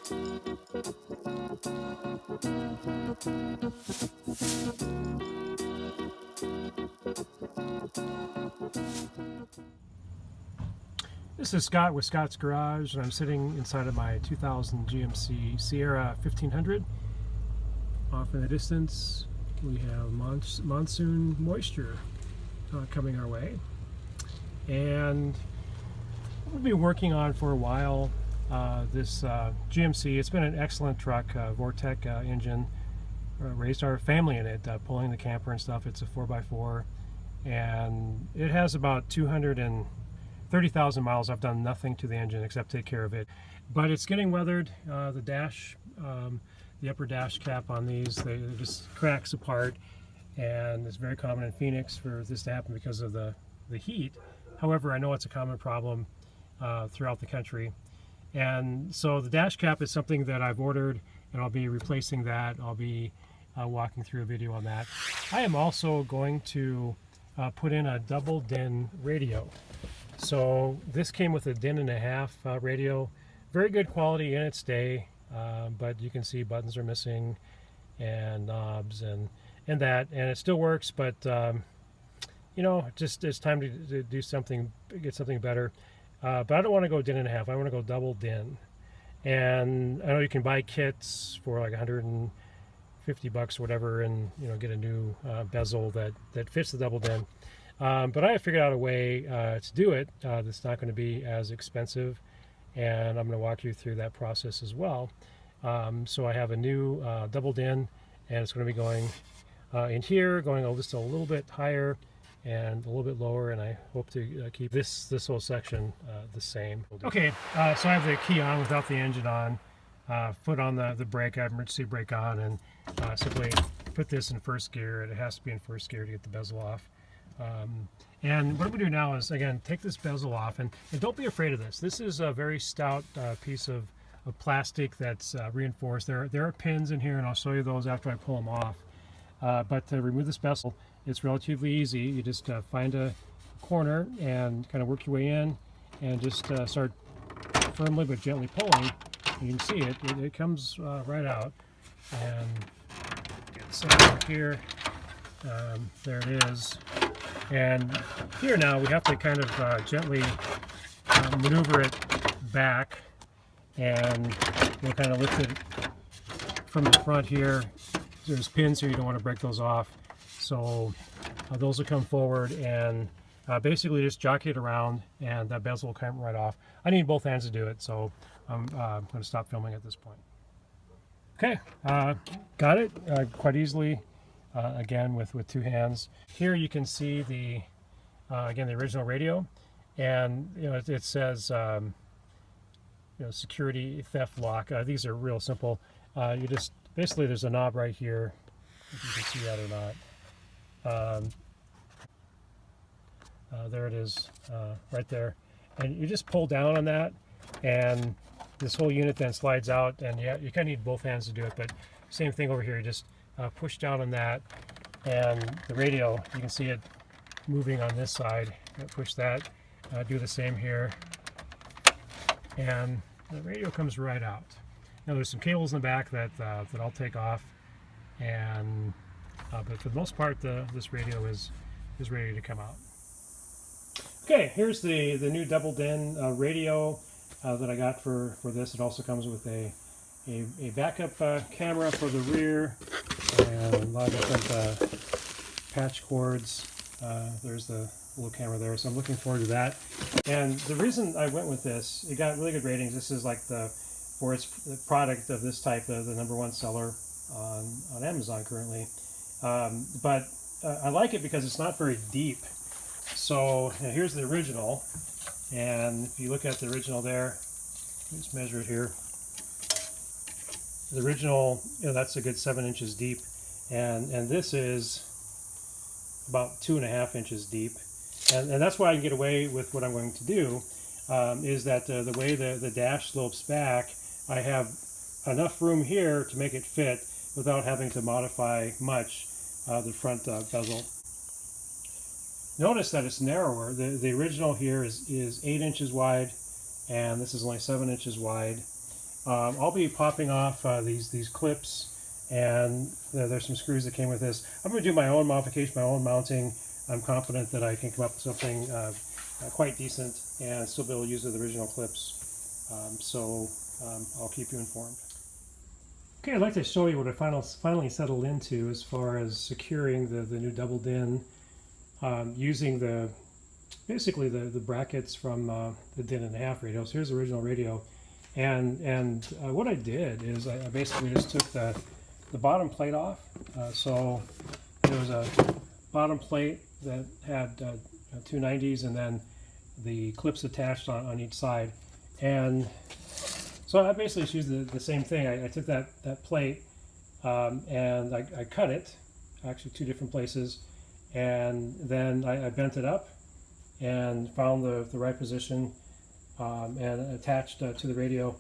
This is Scott with Scott's Garage, and I'm sitting inside of my 2000 GMC Sierra 1500. Off in the distance, we have monsoon moisture coming our way. And we'll be working on for a while this GMC. It's been an excellent truck, Vortec engine. Raised our family in it, pulling the camper and stuff. It's a 4x4, and it has about 230,000 miles. I've done nothing to the engine except take care of it, but it's getting weathered. The dash, the upper dash cap on these, they just cracks apart, and it's very common in Phoenix for this to happen because of the heat. However, I know it's a common problem throughout the country, and so the dash cap is something that I've ordered, and I'll be replacing that. I'll be walking through a video on that. I am also going to put in a double DIN radio. So this came with a DIN and a half radio. Very good quality in its day, but you can see buttons are missing and knobs and that, and it still works, but you know, just it's time to do something, get something better. But I don't want to go DIN and a half. I want to go double DIN. And I know you can buy kits for like $150 or whatever, and you know, get a new bezel that fits the double DIN. But I have figured out a way to do it that's not going to be as expensive, and I'm going to walk you through that process as well. So I have a new double DIN, and it's going to be going in here, going just a little bit higher and a little bit lower, and I hope to keep this whole section the same. Okay, so I have the key on without the engine on, foot on the brake, I have emergency brake on, and simply put this in first gear. It has to be in first gear to get the bezel off. And what we do now is, again, take this bezel off, and don't be afraid of this. This is a very stout piece of plastic that's reinforced. There are pins in here, and I'll show you those after I pull them off. But to remove this bezel, it's relatively easy. You just find a corner and kind of work your way in, and just start firmly but gently pulling. You can see it comes right out. And get some here. There it is. And here now we have to kind of gently maneuver it back, and we'll kind of lift it from the front here. There's pins here, you don't want to break those off. So those will come forward, and basically just jockey it around, and that bezel will come right off. I need both hands to do it, so I'm going to stop filming at this point. Okay, got it quite easily. Again with two hands. Here you can see the again the original radio, and you know it says you know, security theft lock. These are real simple. You just basically, there's a knob right here, if you can see that or not. There it is, right there, and you just pull down on that, and this whole unit then slides out. And yeah, you kind of need both hands to do it, but same thing over here. You just push down on that, and the radio, you can see it moving on this side. Push that, do the same here, and the radio comes right out. Now there's some cables in the back that I'll take off, and but for the most part this radio is ready to come out. Okay, here's the new double DIN radio that I got for this. It also comes with a backup camera for the rear, and a lot of different patch cords. There's the little camera there, so I'm looking forward to that. And the reason I went with this, it got really good ratings. This is like for its product of this type, the #1 seller on Amazon currently. But I like it because it's not very deep. So here's the original, and if you look at the original there, let's measure it here. The original, you know, that's a good 7 inches deep, and this is about 2.5 inches deep, and that's why I can get away with what I'm going to do, is that the way the dash slopes back, I have enough room here to make it fit without having to modify much the front bezel. Notice that it's narrower. The original here is 8 inches wide, and this is only 7 inches wide. I'll be popping off these clips, and there's some screws that came with this. I'm going to do my own modification, my own mounting. I'm confident that I can come up with something quite decent and still be able to use the original clips. I'll keep you informed. Okay, I'd like to show you what I finally settled into as far as securing the new double DIN using basically the brackets from the DIN and a half radio. So here's the original radio, and what I did is I basically just took the bottom plate off. So there was a bottom plate that had 290s and then the clips attached on each side, and so I basically just used the same thing. I took that plate and I cut it, actually 2 different places, and then I bent it up and found the right position and attached to the radio.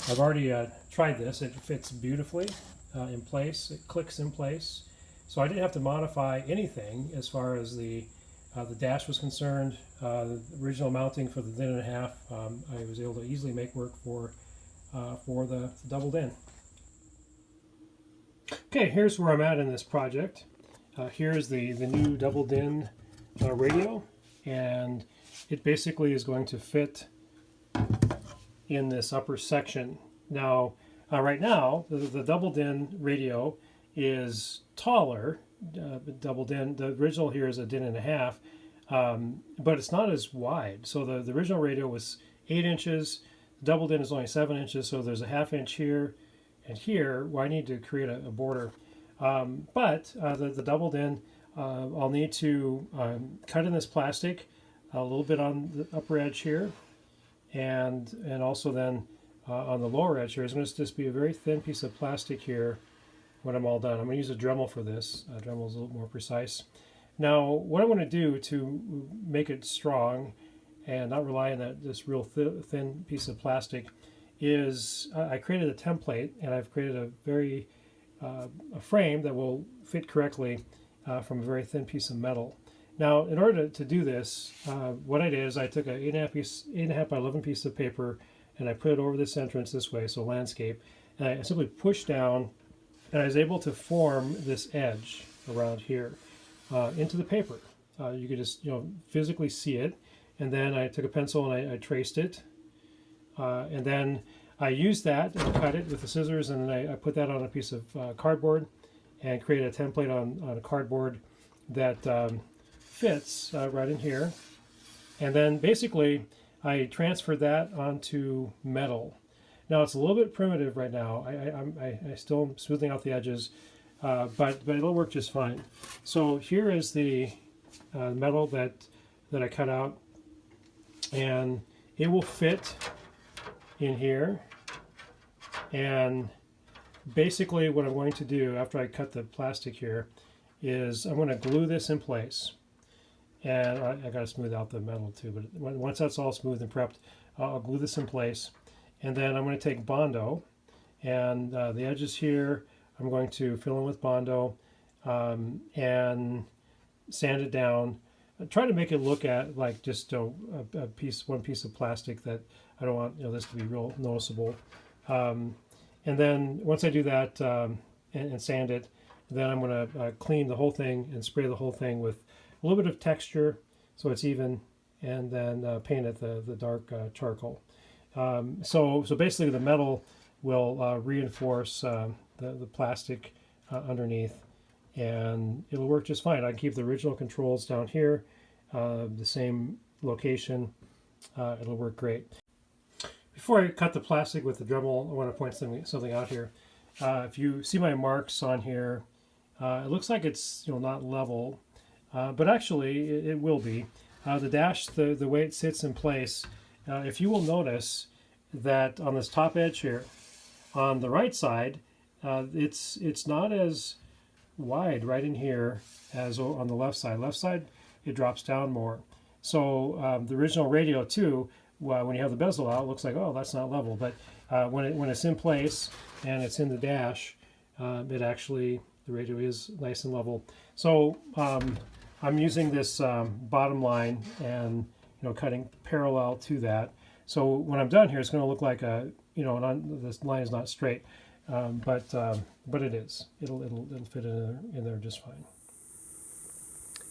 I've already tried this. It fits beautifully in place. It clicks in place. So I didn't have to modify anything as far as the dash was concerned. The original mounting for the DIN and a half, I was able to easily make work for the double DIN. Okay, here's where I'm at in this project. Here's the new double DIN radio, and it basically is going to fit in this upper section. Now, right now, the double DIN radio is taller. Double DIN, the original here is a DIN and a half, but it's not as wide. So the original radio was 8 inches. Double DIN is only 7 inches, so there's a ½ inch here and here where I need to create a border. But the double DIN, I'll need to cut in this plastic a little bit on the upper edge here, and also then on the lower edge here is going to just be a very thin piece of plastic here when I'm all done. I'm going to use a Dremel for this. Dremel is a little more precise. Now, what I want to do to make it strong and not rely on this real thin piece of plastic is I created a template, and I've created a very a frame that will fit correctly from a very thin piece of metal. Now, in order to do this, what I did is I took an 8.5 by 11 piece of paper, and I put it over this entrance this way, so landscape, and I simply pushed down, and I was able to form this edge around here into the paper. You could just physically see it, and then I took a pencil and I traced it, and then I used that and cut it with the scissors, and then I put that on a piece of cardboard and created a template on a cardboard that fits right in here. And then basically I transferred that onto metal. Now it's a little bit primitive right now. I still am smoothing out the edges, but it'll work just fine. So here is the metal that I cut out, and it will fit in here. And basically what I'm going to do after I cut the plastic here is I'm going to glue this in place. And I got to smooth out the metal too, but once that's all smooth and prepped, I'll glue this in place. And then I'm going to take Bondo, and the edges here I'm going to fill in with Bondo and sand it down. Try to make it look like just one piece of plastic that I don't want this to be real noticeable. And then once I do that and sand it, then I'm going to clean the whole thing and spray the whole thing with a little bit of texture so it's even, and then paint it the dark charcoal. So basically the metal will reinforce the plastic underneath, and it'll work just fine. I can keep the original controls down here, the same location. It'll work great. Before I cut the plastic with the Dremel, I want to point something out here. If you see my marks on here, it looks like it's not level, but actually it will be. The dash, the way it sits in place, if you will notice that on this top edge here, on the right side, it's not as wide right in here as on the left side. Left side, it drops down more. So the original radio too, when you have the bezel out, it looks like, oh, that's not level. But when it's in place and it's in the dash, it actually, the radio is nice and level. So I'm using this bottom line and cutting parallel to that. So when I'm done here, it's going to look like you know, this line is not straight, but it is. It'll fit in there just fine.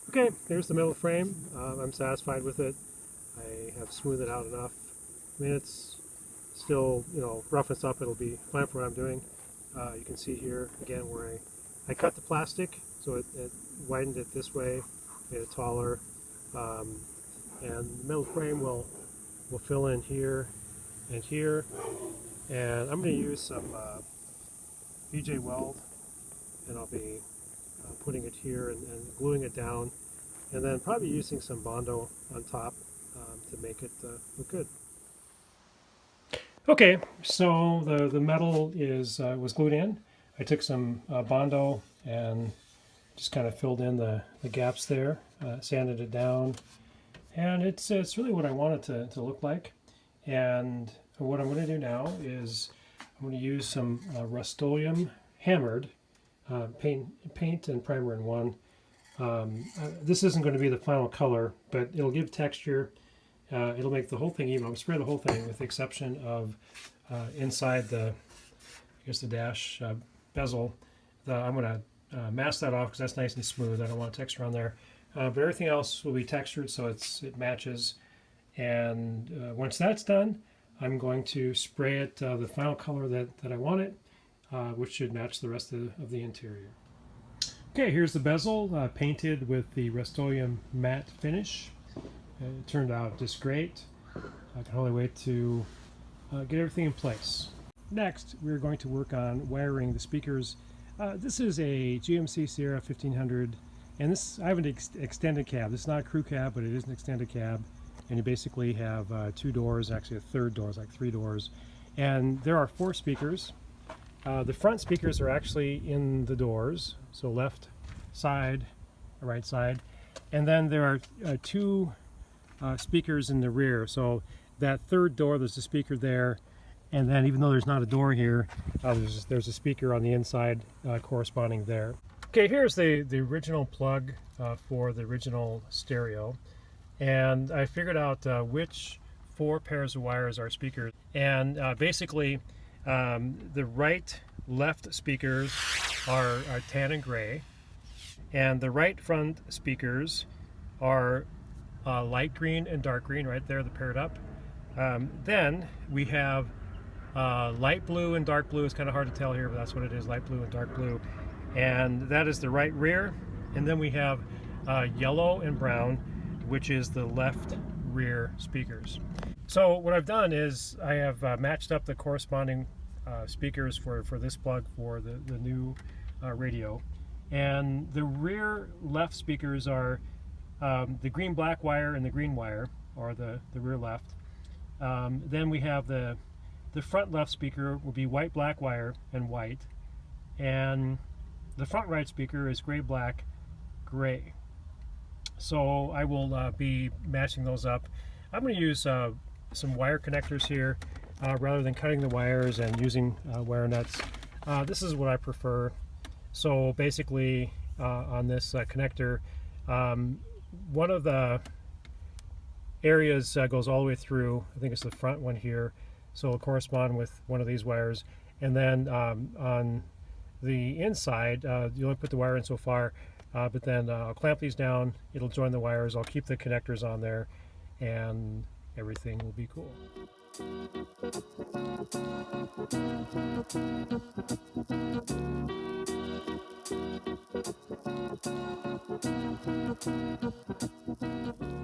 Okay, here's the metal frame. I'm satisfied with it. I have smoothed it out enough. I mean, it's still, you know, rough and stuff. It'll be fine for what I'm doing. You can see here again where I cut the plastic, so it widened it this way, made it taller, and the metal frame will fill in here and here. And I'm going to use some BJ weld, and I'll be putting it here and gluing it down, and then probably using some Bondo on top to make it look good. Okay, so the metal was glued in. I took some Bondo and just kind of filled in the gaps there, sanded it down, and it's really what I want it to look like. And what I'm going to do now is I'm going to use some Rust-Oleum hammered paint and primer in one. This isn't going to be the final color, but it'll give texture. It'll make the whole thing even. I'll spray the whole thing with the exception of inside the dash bezel. I'm going to mask that off because that's nice and smooth. I don't want texture on there. But everything else will be textured so it matches. And once that's done, I'm going to spray it the final color that I want it, which should match the rest of the interior. Okay, here's the bezel painted with the Rust-Oleum matte finish. It turned out just great. I can hardly wait to get everything in place. Next, we're going to work on wiring the speakers. This is a GMC Sierra 1500, and I have an extended cab. This is not a crew cab, but it is an extended cab. And you basically have two doors, actually a third door, it's like three doors. And there are 4 speakers. The front speakers are actually in the doors, so left side, right side. And then there are 2 speakers in the rear. So that third door, there's a speaker there. And then even though there's not a door here, there's a speaker on the inside corresponding there. Okay, here's the original plug for the original stereo. And I figured out which 4 pairs of wires are speakers. And basically, the right left speakers are tan and gray. And the right front speakers are light green and dark green, right there, they're paired up. Then we have light blue and dark blue. It's kind of hard to tell here, but that's what it is, light blue and dark blue. And that is the right rear. And then we have yellow and brown, which is the left rear speakers. So what I've done is I have matched up the corresponding speakers for this plug for the new radio. And the rear left speakers are the green-black wire and the green wire, or the rear left. Then we have the front left speaker will be white-black wire and white. And the front right speaker is gray-black, gray. So I will be matching those up. I'm going to use some wire connectors here rather than cutting the wires and using wire nuts. This is what I prefer. So basically on this connector, one of the areas goes all the way through. I think it's the front one here. So it'll correspond with one of these wires. And then on the inside, you only put the wire in so far. But then I'll clamp these down, it'll join the wires, I'll keep the connectors on there, and everything will be cool.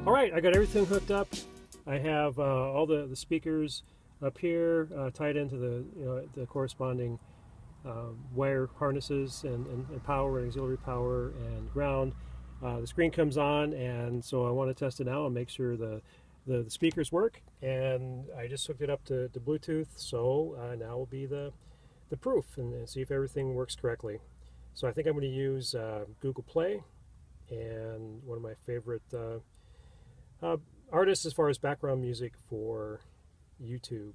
Alright, I got everything hooked up. I have all the speakers up here tied into the corresponding wire harnesses and power and auxiliary power and ground. The screen comes on, and so I want to test it now and make sure the speakers work. And I just hooked it up to Bluetooth, so now will be the proof and see if everything works correctly. So I think I'm going to use Google Play, and one of my favorite artists as far as background music for YouTube.